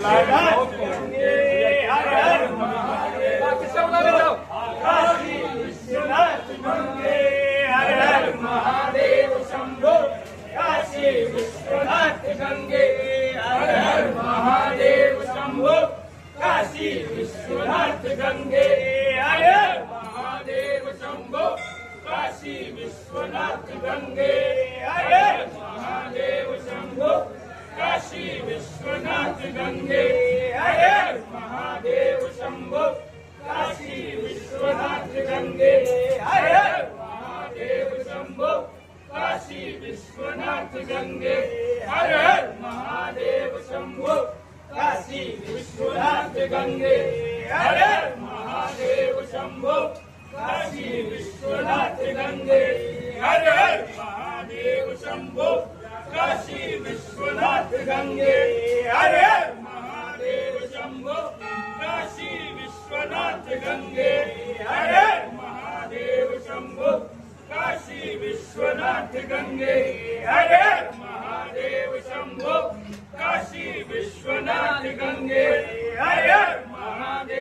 Vishwanath Gange हर हर Mahadev Kashi Vishwanath Gange हर हर Mahadev Shambho Kashi Vishwanath Gange हर हर Mahadev Shambho Kashi Vishwanath Gange हर हर Mahadev Shambho Kashi Vishwanath Gange हर हर Mahadev Shambho Kashi Vishwanath Gange हर हर Mahadev Shambho Kashi Vishwanath Gange हर हर Mahadev Shambho Kashi Vishwanath Gange हर हर Mahadev Shambho Kashi Vishwanath Gange हर हर Mahadev Shambho Kashi Vishwanath Gange हर हर Mahadev Shambho Kashi Vishwanath Gange हर हर Mahadev Shambho Kashi Vishwanath Gange हर हर Mahadev Shambho Kashi Vishwanath Gange हर हर Mahadev Shambho